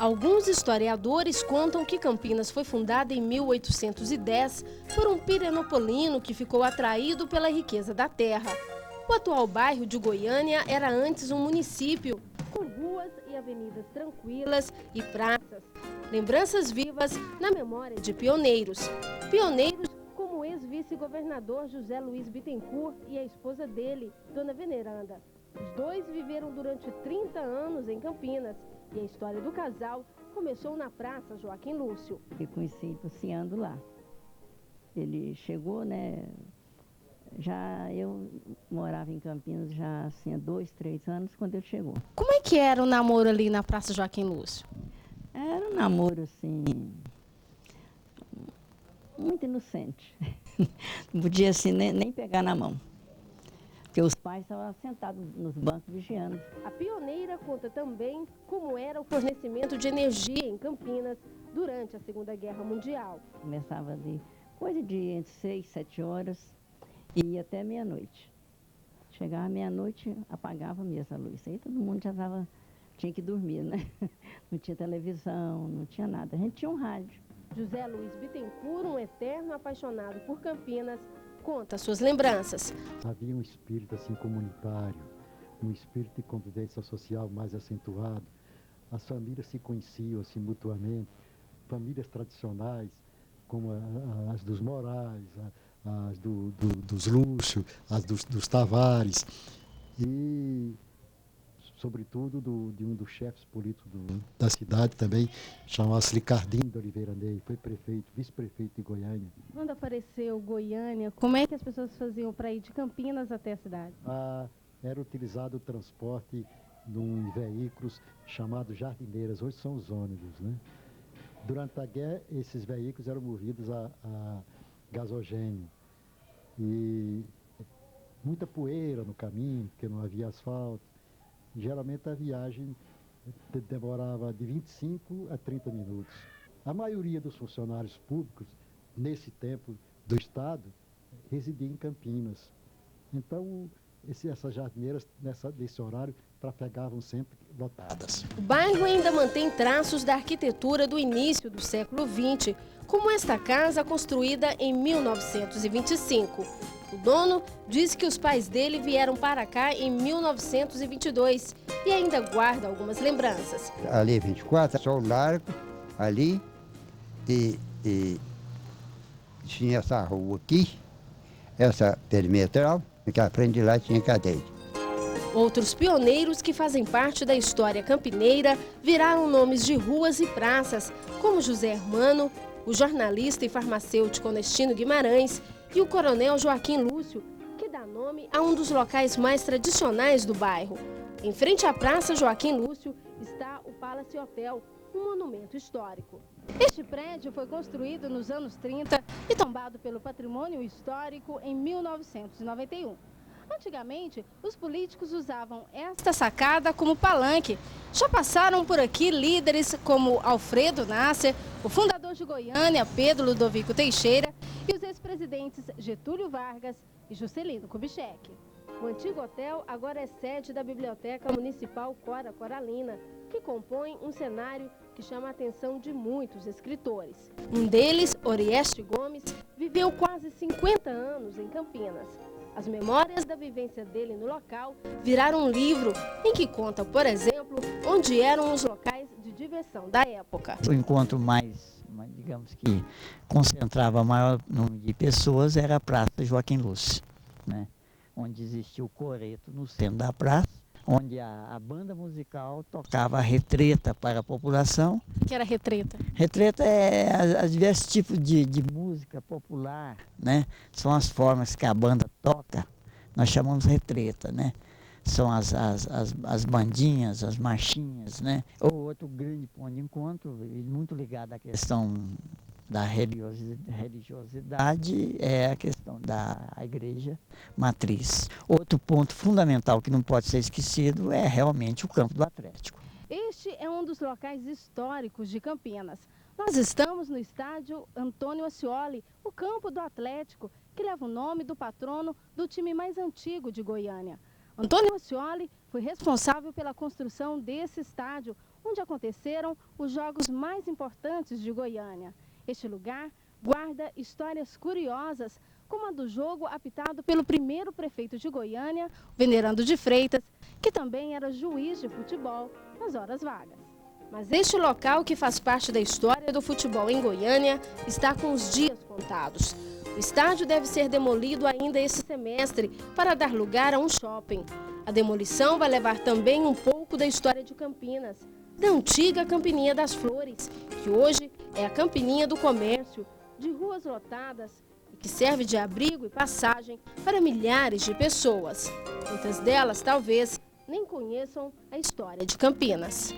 Alguns historiadores contam que Campinas foi fundada em 1810 por um pirenopolino que ficou atraído pela riqueza da terra. O atual bairro de Goiânia era antes um município, com ruas e avenidas tranquilas e praças. Lembranças vivas na memória de pioneiros. Pioneiros como o ex-vice-governador José Luiz Bittencourt e a esposa dele, Dona Veneranda. Os dois viveram durante 30 anos em Campinas. E a história do casal começou na Praça Joaquim Lúcio. Eu conheci passeando lá. Ele chegou, né? Eu morava em Campinas já assim, há 2, 3 anos quando ele chegou. Como é que era o namoro ali na Praça Joaquim Lúcio? Era um namoro assim, muito inocente. Não podia assim, nem pegar na mão. Porque os pais estavam sentados nos bancos vigiando. A pioneira conta também como era o fornecimento de energia em Campinas durante a Segunda Guerra Mundial. Começava coisa de entre 6, 7 horas e ia até meia-noite. Chegava meia-noite, apagava mesmo a luz. Aí todo mundo já tinha que dormir, né? Não tinha televisão, não tinha nada. A gente tinha um rádio. José Luiz Bittencourt, um eterno apaixonado por Campinas, conta suas lembranças. Havia um espírito assim comunitário, um espírito de convivência social mais acentuado. As famílias se conheciam assim mutuamente, famílias tradicionais, como as dos Moraes, as dos Lúcio, as dos Tavares e sobretudo de um dos chefes políticos da cidade também, chamava-se Ricardinho de Oliveira Ney, foi prefeito, vice-prefeito de Goiânia. Quando apareceu Goiânia, como é que as pessoas faziam para ir de Campinas até a cidade? Era utilizado o transporte de veículos chamados jardineiras, hoje são os ônibus, né? Durante a guerra, esses veículos eram movidos a gasogênio e muita poeira no caminho, porque não havia asfalto. Geralmente a viagem demorava de 25 a 30 minutos. A maioria dos funcionários públicos, nesse tempo do Estado, residia em Campinas. Então, essas jardineiras, nesse horário, trafegavam sempre lotadas. O bairro ainda mantém traços da arquitetura do início do século XX, como esta casa construída em 1925. O dono diz que os pais dele vieram para cá em 1922 e ainda guarda algumas lembranças. Ali 24, só o largo, ali, e tinha essa rua aqui, essa perimetral, que à frente de lá tinha cadeia. Outros pioneiros que fazem parte da história campineira viraram nomes de ruas e praças, como José Hermano, o jornalista e farmacêutico Onestino Guimarães e o coronel Joaquim Lúcio, que dá nome a um dos locais mais tradicionais do bairro. Em frente à Praça Joaquim Lúcio está o Palace Hotel, um monumento histórico. Este prédio foi construído nos anos 30 e tombado pelo Patrimônio Histórico em 1991. Antigamente, os políticos usavam esta sacada como palanque. Já passaram por aqui líderes como Alfredo Nasser, o fundador de Goiânia, Pedro Ludovico Teixeira, e os ex-presidentes Getúlio Vargas e Juscelino Kubitschek. O antigo hotel agora é sede da Biblioteca Municipal Cora Coralina, que compõe um cenário que chama a atenção de muitos escritores. Um deles, Orieste Gomes, viveu quase 50 anos em Campinas. As memórias da vivência dele no local viraram um livro em que conta, por exemplo, onde eram os locais de diversão da época. O encontro digamos que concentrava maior número de pessoas era a Praça Joaquim Lúcio, né? Onde existia o coreto no centro da praça, onde a banda musical tocava a retreta para a população. O que era retreta? Retreta é diversos tipos de música popular, né? São as formas que a banda toca, nós chamamos retreta, né? São as bandinhas, as marchinhas, né? Outro grande ponto de encontro, muito ligado à questão da religiosidade, é a questão da igreja matriz. Outro ponto fundamental que não pode ser esquecido é realmente o campo do Atlético. Este é um dos locais históricos de Campinas. Nós estamos no estádio Antônio Ascioli, o campo do Atlético, que leva o nome do patrono do time mais antigo de Goiânia. Antônio Ascioli foi responsável pela construção desse estádio, onde aconteceram os jogos mais importantes de Goiânia. Este lugar guarda histórias curiosas, como a do jogo apitado pelo primeiro prefeito de Goiânia, Venerando de Freitas, que também era juiz de futebol nas horas vagas. Mas este local, que faz parte da história do futebol em Goiânia, está com os dias contados. O estádio deve ser demolido ainda esse semestre para dar lugar a um shopping. A demolição vai levar também um pouco da história de Campinas, da antiga Campininha das Flores, que hoje é a Campininha do Comércio, de ruas lotadas e que serve de abrigo e passagem para milhares de pessoas. Muitas delas, talvez, nem conheçam a história de Campinas.